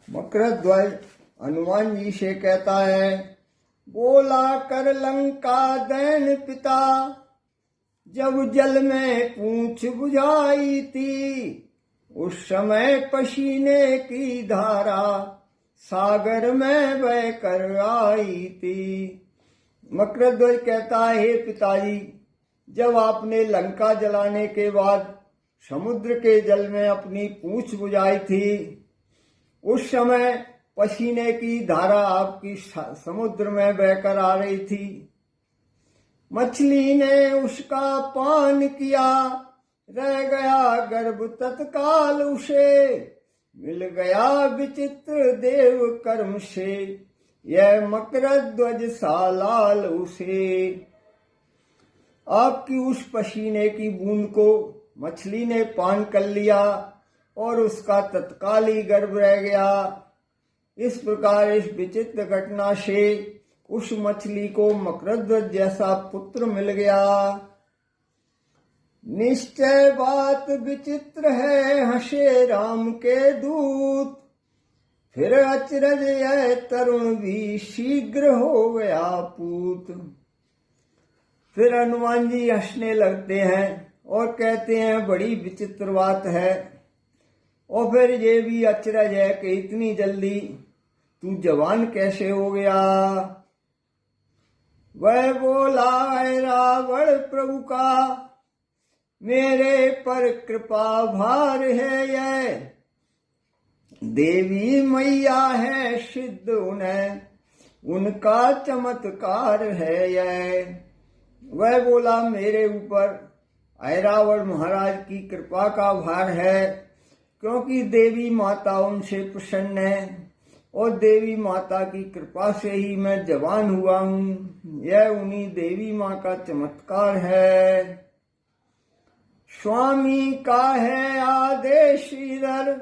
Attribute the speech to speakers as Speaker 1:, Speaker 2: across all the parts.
Speaker 1: मकरध्वज हनुमान जी से कहता है, बोला कर लंका दैन पिता, जब जल में पूंछ बुझाई थी, उस समय पसीने की धारा सागर में बह कर आई थी। मकरध्वज कहता है, हे पिताजी, जब आपने लंका जलाने के बाद समुद्र के जल में अपनी पूंछ बुझाई थी, उस समय पसीने की धारा आपकी समुद्र में बहकर आ रही थी। मछली ने उसका पान किया, रह गया गर्भ तत्काल उसे, मिल गया विचित्र देव कर्म से, यह मकरध्वज सा लाल उसे। आपकी उस पसीने की बूंद को मछली ने पान कर लिया और उसका तत्काल ही गर्भ रह गया। इस प्रकार इस विचित्र घटना से उस मछली को मकरध्वज जैसा पुत्र मिल गया। निश्चय बात विचित्र है, हंसे राम के दूत, फिर अचरज यह तरुण भी शीघ्र हो गया पूत। फिर हनुमान जी हंसने लगते हैं और कहते हैं, बड़ी विचित्र बात है। और फिर ये भी अचरज है कि इतनी जल्दी तू जवान कैसे हो गया। वह बोला, है रावण प्रभु का मेरे पर कृपा भार है, यह देवी मैया है सिद्ध उन्हें उनका चमत्कार है यह। वह बोला, मेरे ऊपर ऐरावण महाराज की कृपा का भार है, क्योंकि देवी माता उनसे प्रसन्न है और देवी माता की कृपा से ही मैं जवान हुआ हूँ। यह उन्हीं देवी माँ का चमत्कार है। स्वामी का है आदेश इधर,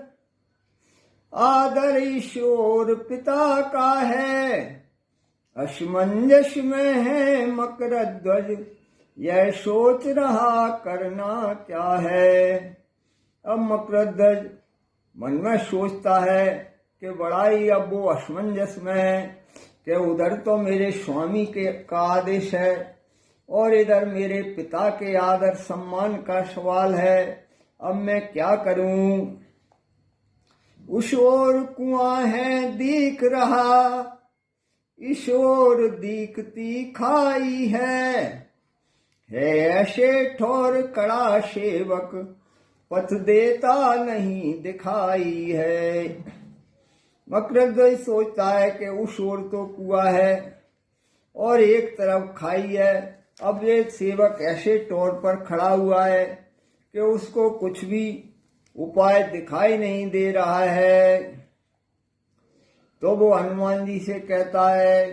Speaker 1: आदर ईश्वर पिता का है, असमंजस में है मकरध्वज, यह सोच रहा करना क्या है। अब मकरध्वज मन में सोचता है कि बड़ा ही अब वो असमंजस में है कि उधर तो मेरे स्वामी का आदेश है और इधर मेरे पिता के आदर सम्मान का सवाल है। अब मैं क्या करूं। उस ओर कुआं है दिख रहा, इस ओर दिखती खाई है ऐसे ठोर कड़ा सेवक, पथ देता नहीं दिखाई है। मकरध्वज सोचता है कि उस ओर तो कुआं है और एक तरफ खाई है। अब ये सेवक ऐसे तौर पर खड़ा हुआ है कि उसको कुछ भी उपाय दिखाई नहीं दे रहा है। तो वो हनुमान जी से कहता है,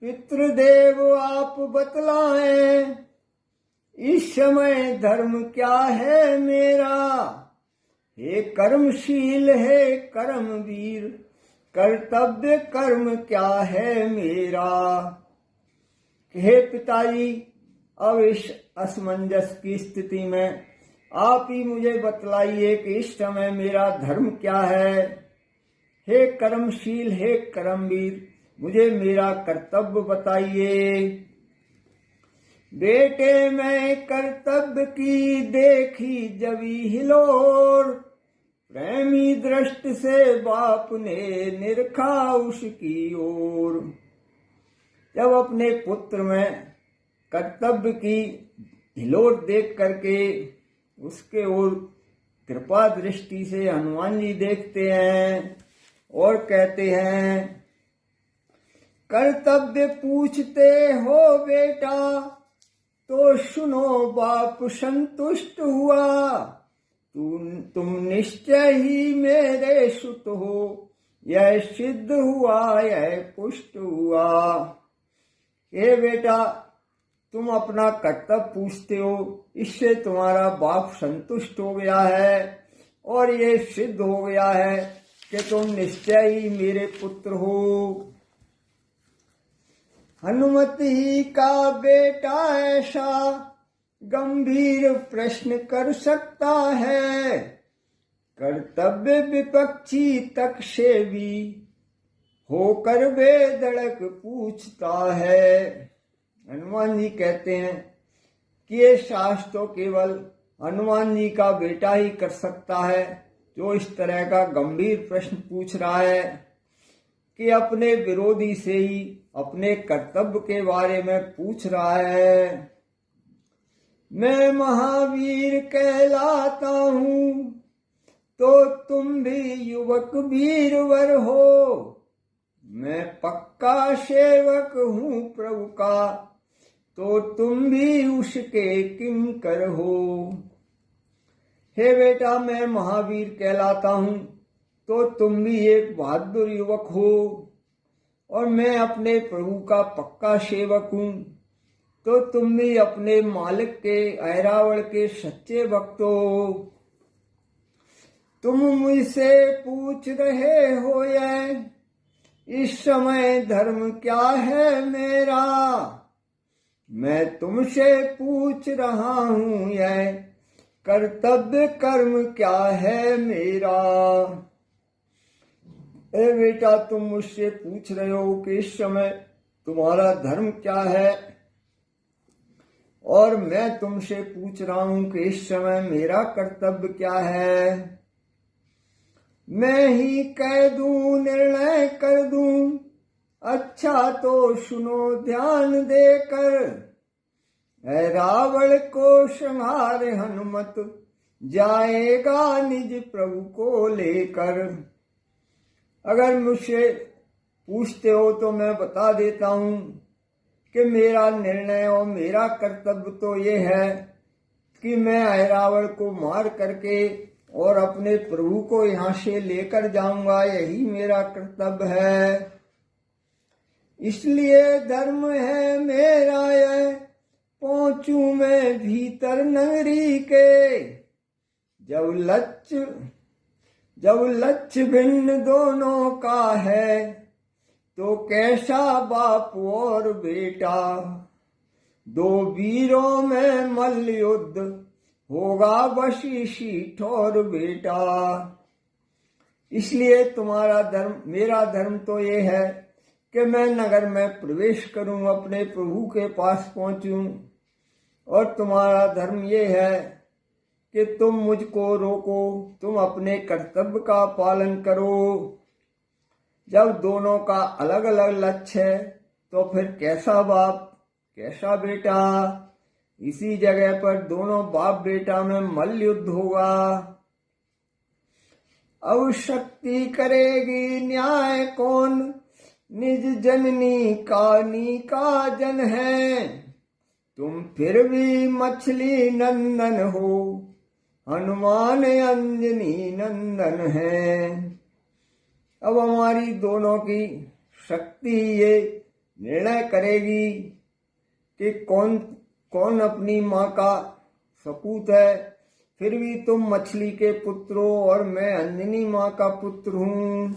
Speaker 1: पितृदेव आप बतलाएं, इस समय धर्म क्या है मेरा। हे कर्मशील है कर्मवीर, कर्तव्य कर्म क्या है मेरा। हे पिताजी, अब इस असमंजस की स्थिति में आप ही मुझे बतलाइए कि इस समय मेरा धर्म क्या है। हे कर्मशील हे कर्मवीर, मुझे मेरा कर्तव्य बताइए। बेटे मैं कर्तव्य की देखी जवी हिलोर, प्रेमी दृष्टि से बाप ने निरखा उसकी ओर। जब अपने पुत्र में कर्तव्य की हिलोर देख करके उसके ओर कृपा दृष्टि से हनुमान जी देखते हैं और कहते हैं, कर्तव्य पूछते हो बेटा, तो सुनो बाप संतुष्ट हुआ, तुम निश्चय ही मेरे सुत हो, यह सिद्ध हुआ यह पुष्ट हुआ। हे बेटा, तुम अपना कर्तव्य पूछते हो, इससे तुम्हारा बाप संतुष्ट हो गया है और ये सिद्ध हो गया है कि तुम निश्चय ही मेरे पुत्र हो। हनुमत ही का बेटा ऐसा गंभीर प्रश्न कर सकता है, कर्तव्य विपक्षी तक से भी होकर बेधड़क पूछता है। हनुमान जी कहते हैं कि ये शास्त्र तो केवल हनुमान जी का बेटा ही कर सकता है, जो इस तरह का गंभीर प्रश्न पूछ रहा है कि अपने विरोधी से ही अपने कर्तव्य के बारे में पूछ रहा है। मैं महावीर कहलाता हूँ तो तुम भी युवक वीरवर हो, मैं पक्का सेवक हूँ प्रभु का तो तुम भी उसके किंकर हो। हे बेटा, मैं महावीर कहलाता हूँ तो तुम भी एक बहादुर युवक हो, और मैं अपने प्रभु का पक्का सेवक हूँ तो तुम भी अपने मालिक के ऐरावल के सच्चे भक्त हो। तुम मुझसे पूछ रहे हो यह इस समय धर्म क्या है मेरा, मैं तुमसे पूछ रहा हूँ यह कर्तव्य कर्म क्या है मेरा। ए बेटा, तुम मुझसे पूछ रहे हो कि इस समय तुम्हारा धर्म क्या है, और मैं तुमसे पूछ रहा हूँ कि इस समय मेरा कर्तव्य क्या है। मैं ही कह दूं, निर्णय कर दूं, अच्छा तो सुनो ध्यान देकर, ऐ रावण को संहार हनुमत जाएगा निज प्रभु को लेकर। अगर मुझसे पूछते हो तो मैं बता देता हूँ कि मेरा निर्णय और मेरा कर्तव्य तो ये है कि मैं ऐरावण को मार करके और अपने प्रभु को यहाँ से लेकर जाऊंगा, यही मेरा कर्तव्य है। इसलिए धर्म है मेरा यह, पहुंचू मैं भीतर नगरी के, जब लक्ष्य भिन्न दोनों का है, तो कैसा बाप और बेटा, दो वीरों में मल्ल युद्ध होगा वशीशी ठोर बेटा। इसलिए तुम्हारा धर्म, मेरा धर्म तो ये है कि मैं नगर में प्रवेश करूं, अपने प्रभु के पास पहुंचूं, और तुम्हारा धर्म ये है कि तुम मुझको रोको, तुम अपने कर्तव्य का पालन करो। जब दोनों का अलग अलग लक्ष्य है तो फिर कैसा बाप कैसा बेटा, इसी जगह पर दोनों बाप बेटा में मल्ल युद्ध होगा। अब शक्ति करेगी न्याय कौन, निज जननी का जन है, तुम फिर भी मछली नंदन हो, हनुमान अंजनी नंदन है। अब हमारी दोनों की शक्ति ये निर्णय करेगी कि कौन अपनी माँ का सपूत है। फिर भी तुम मछली के पुत्र हो और मैं अंजनी माँ का पुत्र हूँ।